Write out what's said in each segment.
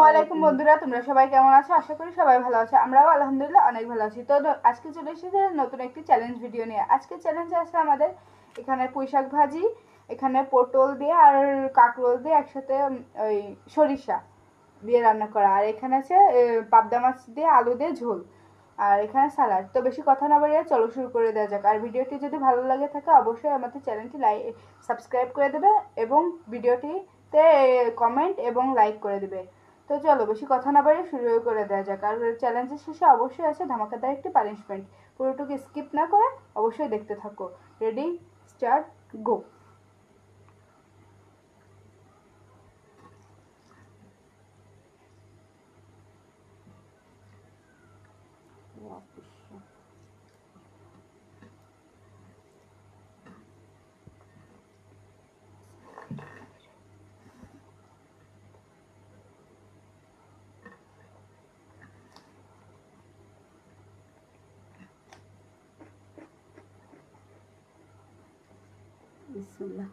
ওয়ালাইকুম বন্ধুরা, তোমরা সবাই কেমন আছো? আশা করি সবাই ভালো আছো। আমরাও আলহামদুলিল্লাহ অনেক ভালো আছি। তো আজকে চলে এসেছি নতুন একটি চ্যালেঞ্জ ভিডিও নিয়ে। আজকে চ্যালেঞ্জে আছে আমাদের এখানে পুঁইশাক ভাজি, এখানে পটল দিয়ে আর কাঁকরোল দিয়ে একসাথে ওই সরিষা দিয়ে রান্না করা, আর এখানে আছে পাবদা মাছ দিয়ে আলু দিয়ে ঝোল, আর এখানে স্যালাড। তো বেশি কথা না বাড়িয়ে চলো শুরু করে দেওয়া যাক। আর ভিডিওটি যদি ভালো লাগে থাকে অবশ্যই আমাদের চ্যানেলটি সাবস্ক্রাইব করে দেবে এবং ভিডিওটিতে কমেন্ট এবং লাইক করে দেবে। তো চলো বেশি কথা না বাড়িয়ে শুরু করে দেওয়া যাক। আর চ্যালেঞ্জের শেষে অবশ্যই আছে ধামাকাদার একটি পানিশমেন্ট। পুরোটুকু স্কিপ না করে অবশ্যই দেখতে থাকো। রেডি, স্টার্ট, গো। বিসমিল্লাহ।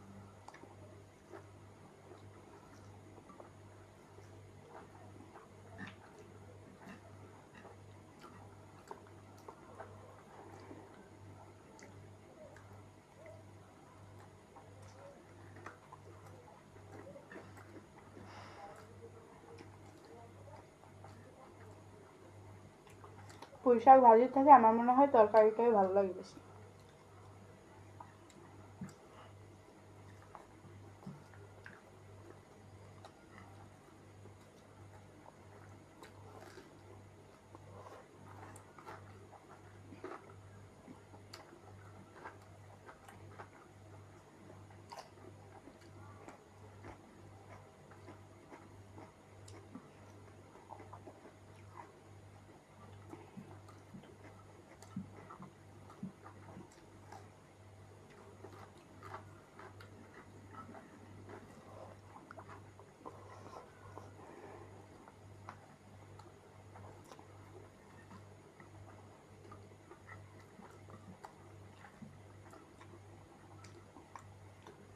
পুঁইশাক ভাজির থেকে আমার মনে হয় তরকারিটাই ভালো লাগে বেশি।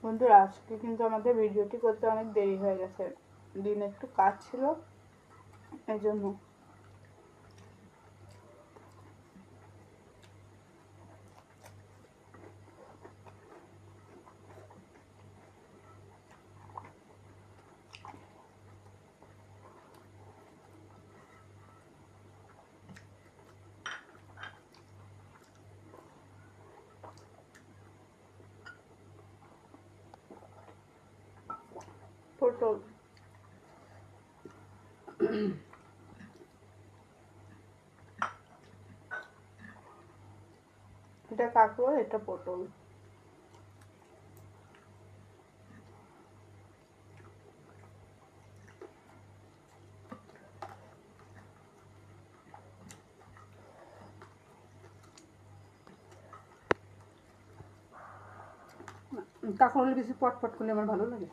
বন্ধুরা, আজকে কিন্তু আমাদের ভিডিওটি করতে অনেক দেরি হয়ে গেছে। দিন একটু কাজ ছিল, এই জন্য। পটল, এটা কাঁকরোল, এটা পটল। কাঁকরোল বেশি পটপট করলে আমার ভালো লাগে।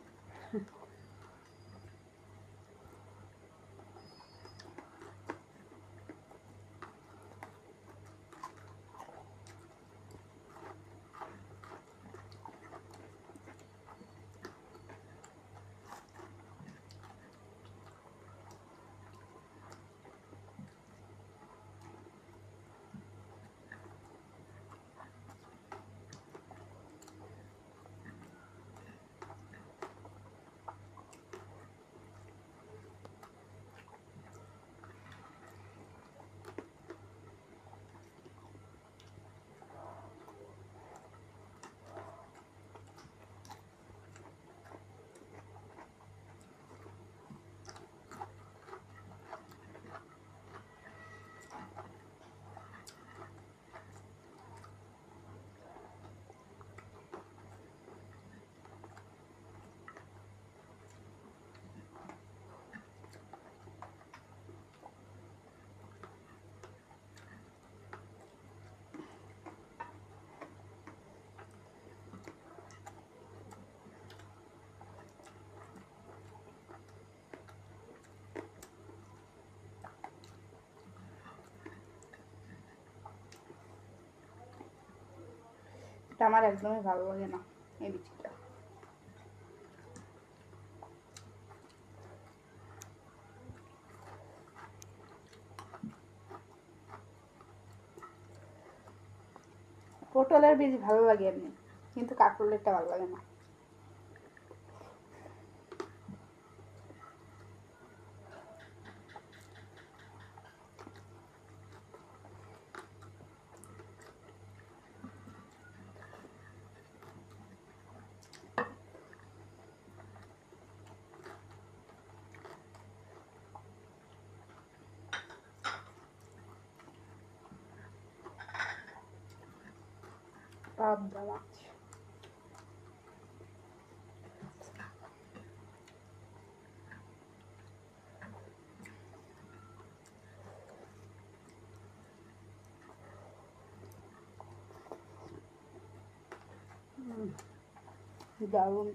এটা আমার একদমই ভালো লাগে না, এই বিচিটা। পটলের বীজ ভালো লাগে এমনি, কিন্তু কাঁকরোলেরটা ভালো লাগে না। পাবদা মাছ। দারুণ।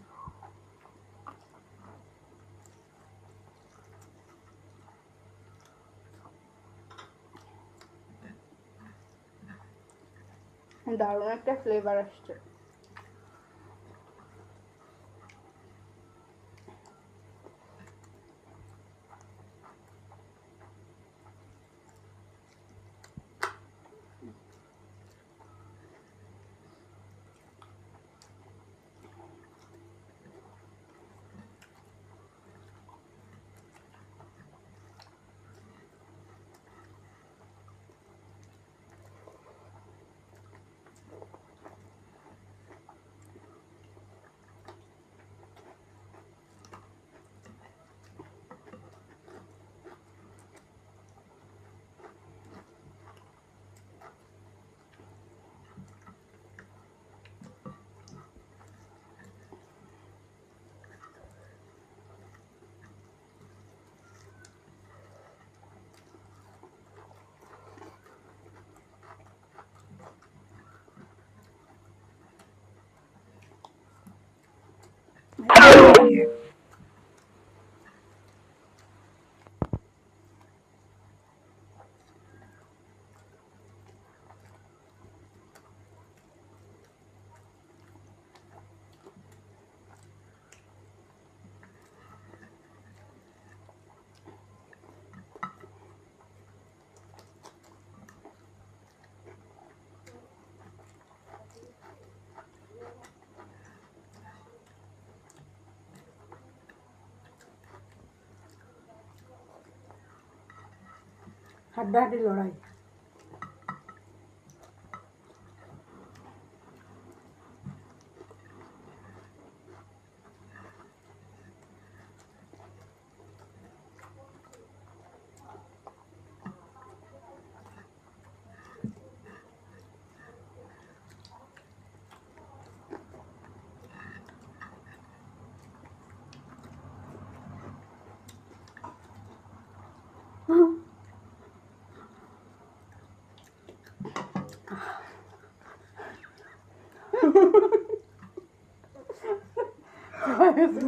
দারুণ একটা ফ্লেভার আসছে। হাড্ডাহাড্ডি লড়াই।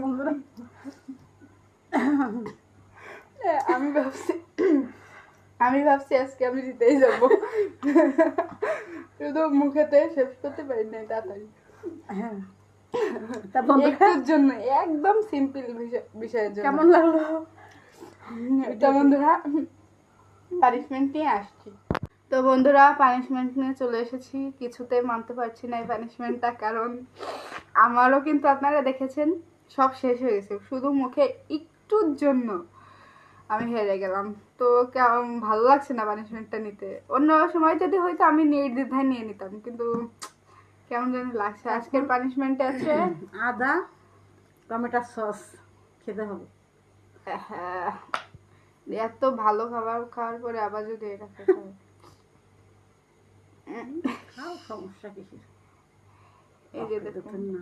বন্ধুরা আমি ভাবছি আজকে আমি জিতেই যাবো, শুধু মুখেতে শেষ করতে পারি না তাড়াতাড়ি। হ্যাঁ, তা বন্ধুরা একটুর জন্য, একদম সিম্পল বিষয়ের জন্য কেমন লাগলো? এটা বন্ধুরা পানিশমেন্ট নিয়ে আসছি। তো বন্ধুরা পানিশমেন্ট নিয়ে চলে এসেছি। কিছুতেই মানতে পারছি না এই পানিশমেন্টটা, কারণ আমারও কিন্তু আপনারা দেখেছেন সব শেষ হয়ে গেছে, শুধু মুখে একটুর জন্য আমি হেরে গেলাম। তো ভালো লাগছে না পানিশমেন্টটা নিতে। অন্য সময় যদি হয়তো আমি নির্দ্বিধায় নিয়ে নিতাম, কিন্তু কেমন যেন লাগছে। আজকের পানিশমেন্টে আছে আদা টমেটো সস খেতে হবে। হ্যাঁ, এত ভালো খাবার খাওয়ার পরে আবার যদি এটা খেতে হয়। খাও, সমস্যা কিসের? এই যে দেখুন না,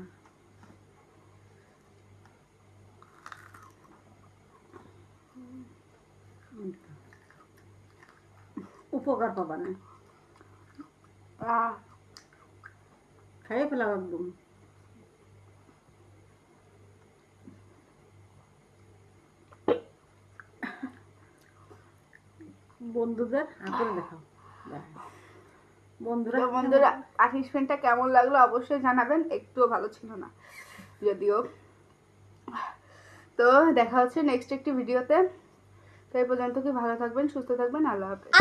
উপকার পাবা না, খাইয়ে ফেলাম একদম। বন্ধুদের হাতে দেখাও। বন্ধুরা বন্ধুরা পানিশমেন্টটা কেমন লাগলো অবশ্যই জানাবেন। একটুও ভালো ছিল না যদিও। তো দেখা হচ্ছে নেক্সট একটি ভিডিওতে। তো এই পর্যন্ত কি ভালো থাকবেন, সুস্থ থাকবেন, আল্লাহ হাফেজ।